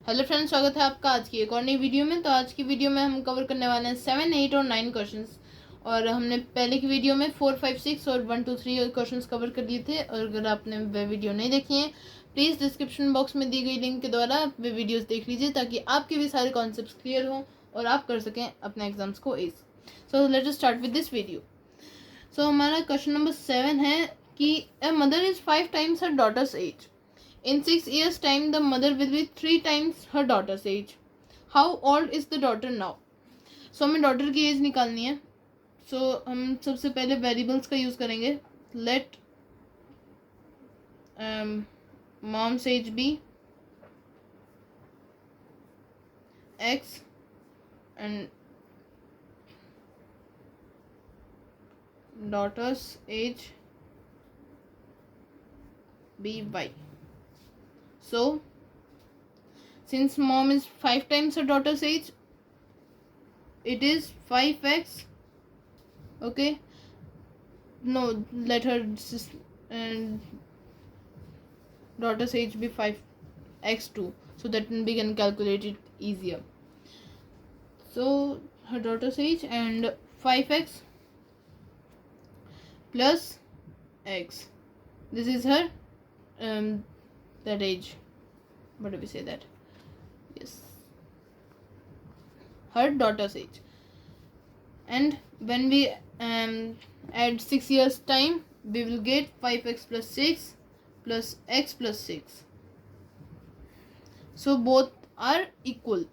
Hello friends, स्वागत है आपका आज की एक और नई वीडियो में। तो आज की वीडियो में हम कवर करने वाले हैं 7, 8 और 9 क्वेश्चंस। और हमने पहले की वीडियो में 4, 5, 6 और 1, 2, 3 क्वेश्चंस कवर कर लिए थे। और अगर आपने वह वीडियो नहीं देखी है, प्लीज़ डिस्क्रिप्शन बॉक्स में दी गई लिंक के द्वारा वे वीडियोज़ देख लीजिए, ताकि आपके भी सारे कॉन्सेप्ट क्लियर हों और आप कर सकें अपने एग्जाम्स को age. So let us start with this video. So हमारा क्वेश्चन नंबर 7 है कि a mother is 5 times her daughter's age. In 6 years' time, the mother will be 3 times her daughter's age. How old is the daughter now? So हमें daughter की as निकालनी है. So हम सबसे पहले वेरिएबल्स का यूज़ करेंगे. Let mom's age be x and daughter's age be y. So, since mom is 5 times her daughter's age, it is 5x. Okay. No, let her daughter's age be 5x2, so that we can calculate it easier. So, her daughter's age and 5x plus x. This is her that age. What do we say that? Yes, her daughter's age. And when we add 6 years time, we will get 5x plus 6 plus x plus 6. So both are equal.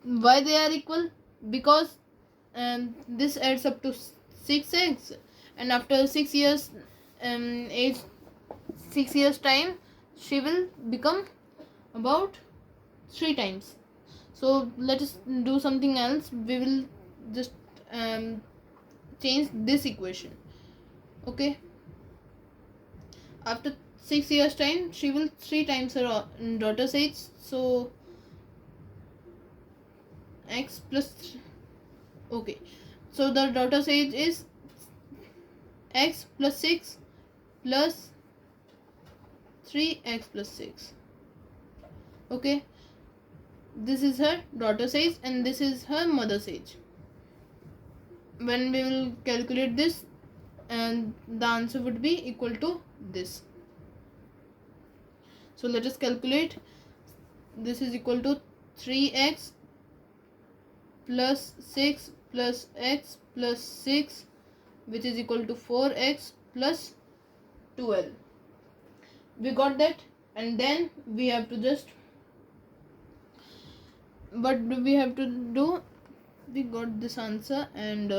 Why they are equal? Because this adds up to 6x, and after 6 years age, 6 years time, she will become about 3 times. So let us do something else. We will just change this equation. Okay, after 6 years time, she will 3 times her daughter's age. So x plus okay, so the daughter's age is x plus 6 plus 3x plus 6. Okay, this is her daughter's age and this is her mother's age. When we will calculate this, and the answer would be equal to this. So let us calculate. This is equal to 3x plus 6 plus x plus 6, which is equal to 4x plus 12. We got that, and then we have to just, what do we have to do? We got this answer, and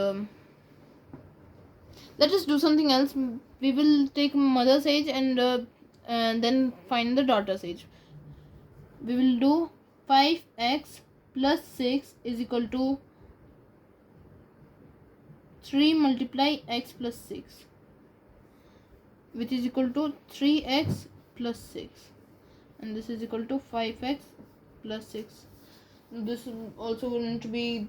let us do something else. We will take mother's age and then find the daughter's age. We will do 5x plus 6 is equal to 3 multiply x plus 6, which is equal to 3x plus 6, and this is equal to 5x plus 6. This also wouldn't be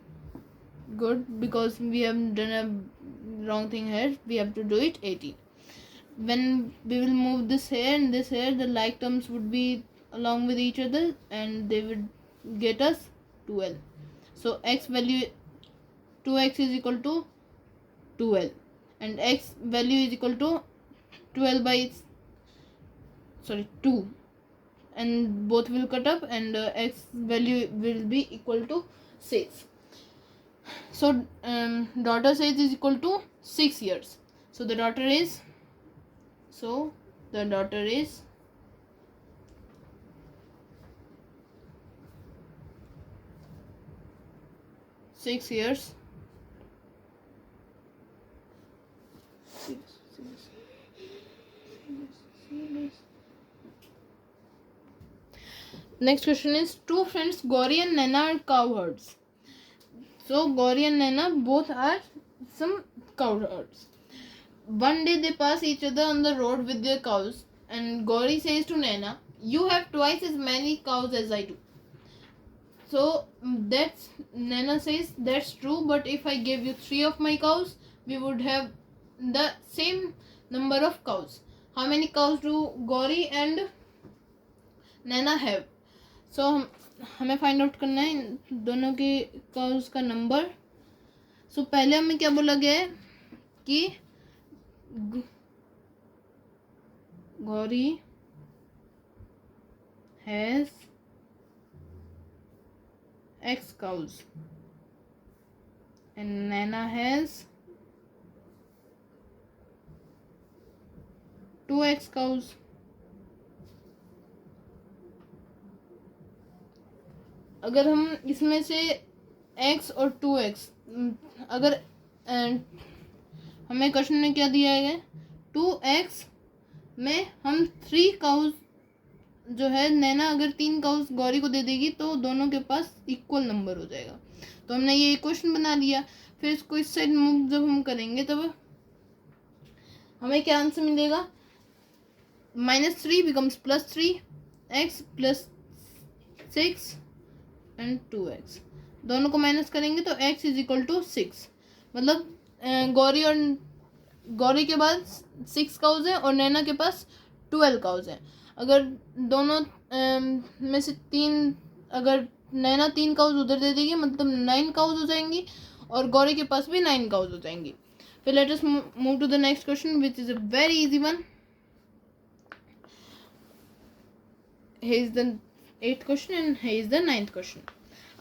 good because we have done a wrong thing here. We have to do it 18. When we will move this here and this here, the like terms would be along with each other and they would get us 12. So x value 2x is equal to 12 and x value is equal to 12 by 2, and both will cut up, and x value will be equal to 6. So daughter's age is equal to 6 years. So the daughter is 6 years. Next question is, two friends Gauri and Naina are cow herds. So Gauri and Naina both are some cow herds. One day they pass each other on the road with their cows, and Gauri says to Naina, "You have twice as many cows as I do." So Naina says, "That's true, but if I gave you 3 of my cows, we would have the same number of cows." How many cows do Gauri and Naina have? So हमें find out करना है इन दोनों के का उसका number. सो पहले हमें क्या बोला गया है कि Gauri has X cows and Nana has 2X cows. अगर हम इसमें से x और 2x अगर हमें क्वेश्चन में क्या दिया है 2x में हम 3 काउस जो है नैना अगर 3 काउस गौरी को दे देगी तो दोनों के पास इक्वल नंबर हो जाएगा। तो हमने ये क्वेश्चन बना लिया। फिर इसको इस साइड मूव जब हम करेंगे तब हमें क्या आंसर मिलेगा, -3 बिकम्स +3, x +6 एंड 2x। दोनों को माइनस करेंगे तो x = 6। मतलब गौरी के पास 6 काउज है और नैना के पास 12 काउज है। अगर दोनों में से 3 अगर नैना 3 काउज उधर दे देगी मतलब 9 काउज हो जाएंगी और गौरी के पास भी 9 काउज हो जाएंगी। फिर let us move to the next question which is a very easy one. Here is the 8th question and here is the 9th question.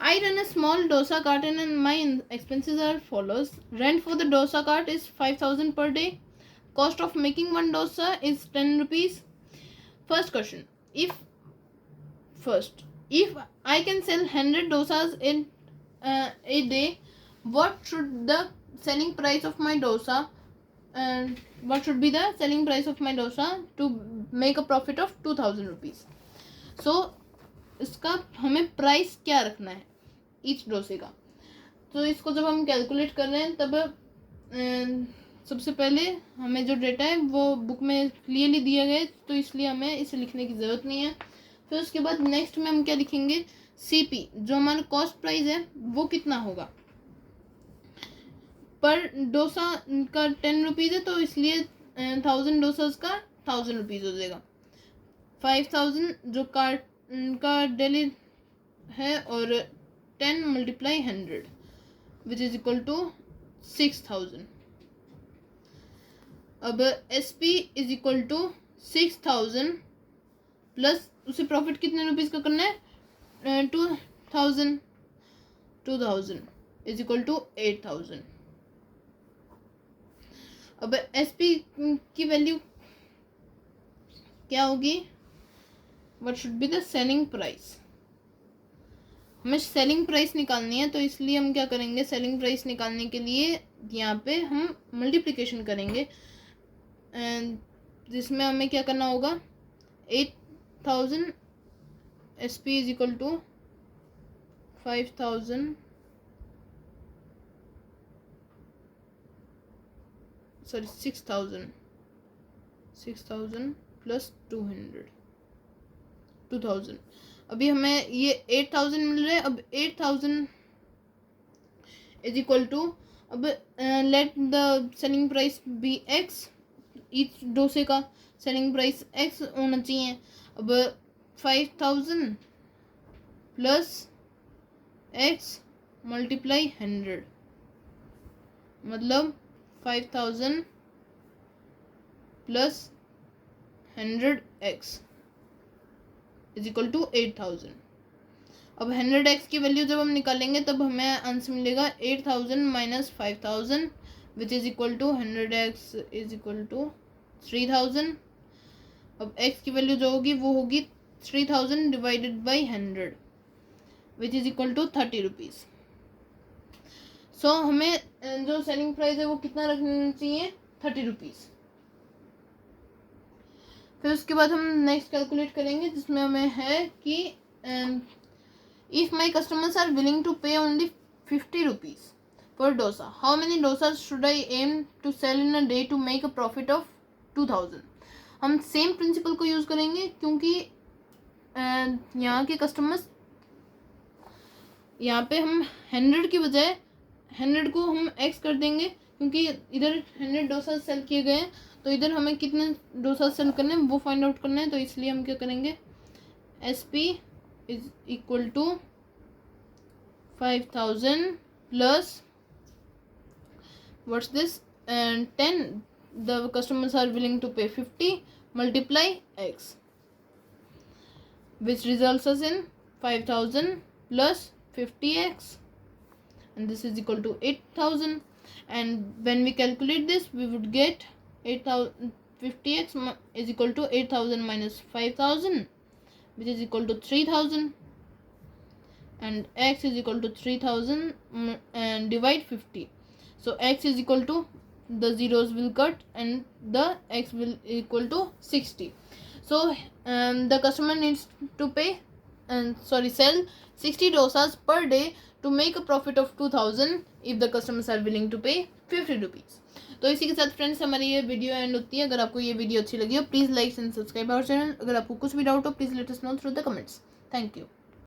I run a small dosa cart and my expenses are follows. Rent for the dosa cart is 5,000 per day. Cost of making one dosa is 10 rupees. First question. If I can sell 100 dosas in a day, what should the selling price of my dosa what should be the selling price of my dosa to make a profit of 2,000 rupees? सो इसका हमें price क्या रखना है each डोसे का। तो इसको जब हम कैलकुलेट कर रहे हैं तब सबसे पहले हमें जो डेटा है वो बुक में क्लियरली दिया गया है तो इसलिए हमें इसे लिखने की ज़रूरत नहीं है। फिर उसके बाद नेक्स्ट में हम क्या लिखेंगे, CP जो हमारा कॉस्ट प्राइस है वो कितना होगा। पर डोसा का 10 रुपीज़ है तो इसलिए 1000 डोसाज का 1000 रुपीज़ हो जाएगा। 5000 जो कार्ट का डेली है और 10 × 100 विच इज इक्वल टू 6000। अब SP is equal to 6000 plus उसे प्रॉफिट कितने रुपीज का करना है 2000 इज इक्वल टू 8000। अब SP की वैल्यू क्या होगी, what should be the selling price। हमें सेलिंग प्राइस निकालनी है तो इसलिए हम क्या करेंगे, सेलिंग प्राइस निकालने के लिए यहाँ पे हम मल्टीप्लिकेशन करेंगे जिसमें हमें क्या करना होगा 8000 SP is equal to 5000 sorry 6000 plus 2000। अभी हमें ये 8000 मिल रहा है। अब 8000 इज इक्वल टू अब let the selling price be x, each डोसे का सेलिंग प्राइस x होना चाहिए। अब 5000 प्लस x मल्टीप्लाई 100 मतलब 5000 plus 100x is equal to 8000। अब 100x की वैल्यू जब हम निकालेंगे तब हमें आंसर मिलेगा 8000 minus 5000 which is equal to 100x is equal to 3000। अब x की वैल्यू जो होगी वो होगी 3000 divided by 100 which is equal to 30 rupees. So हमें जो सेलिंग प्राइस है वो कितना रखना चाहिए 30 रुपीज़। फिर उसके बाद हम नेक्स्ट कैलकुलेट करेंगे जिसमें हमें है कि if my customers are willing to pay only 50 rupees per dosa, how many dosa should I am to sell in a day to make a profit of 2000। हम सेम प्रिंसिपल को यूज़ करेंगे क्योंकि यहाँ के कस्टमर्स यहाँ पे हम 100 की बजाय 100 को हम x कर देंगे क्योंकि इधर 100 डोसा सेल किए गए हैं तो इधर हमें कितने डोसा सेल करने हैं वो फाइंड आउट करना है। तो इसलिए हम क्या करेंगे SP is equal to 5000 plus what's this, and 10. The customers are willing to pay 50 multiply x, which results us in 5000 plus 50x, and this is equal to 8000. And when we calculate this, we would get 8000. 50x is equal to 8000 minus 5000, which is equal to 3000, and x is equal to 3000 and divide 50. So x is equal to, the zeros will cut and the x will equal to 60. So the customer needs to pay sell 60 dosas per day to make a profit of 2000 if the customers are willing to pay 50 rupees. तो इसी के साथ friends हमारी ये video and होती है. अगर आपको ये वीडियो अच्छी लगी हो please like and subscribe our channel. अगर आपको कुछ भी डाउट हो please let us know through the comments. Thank you.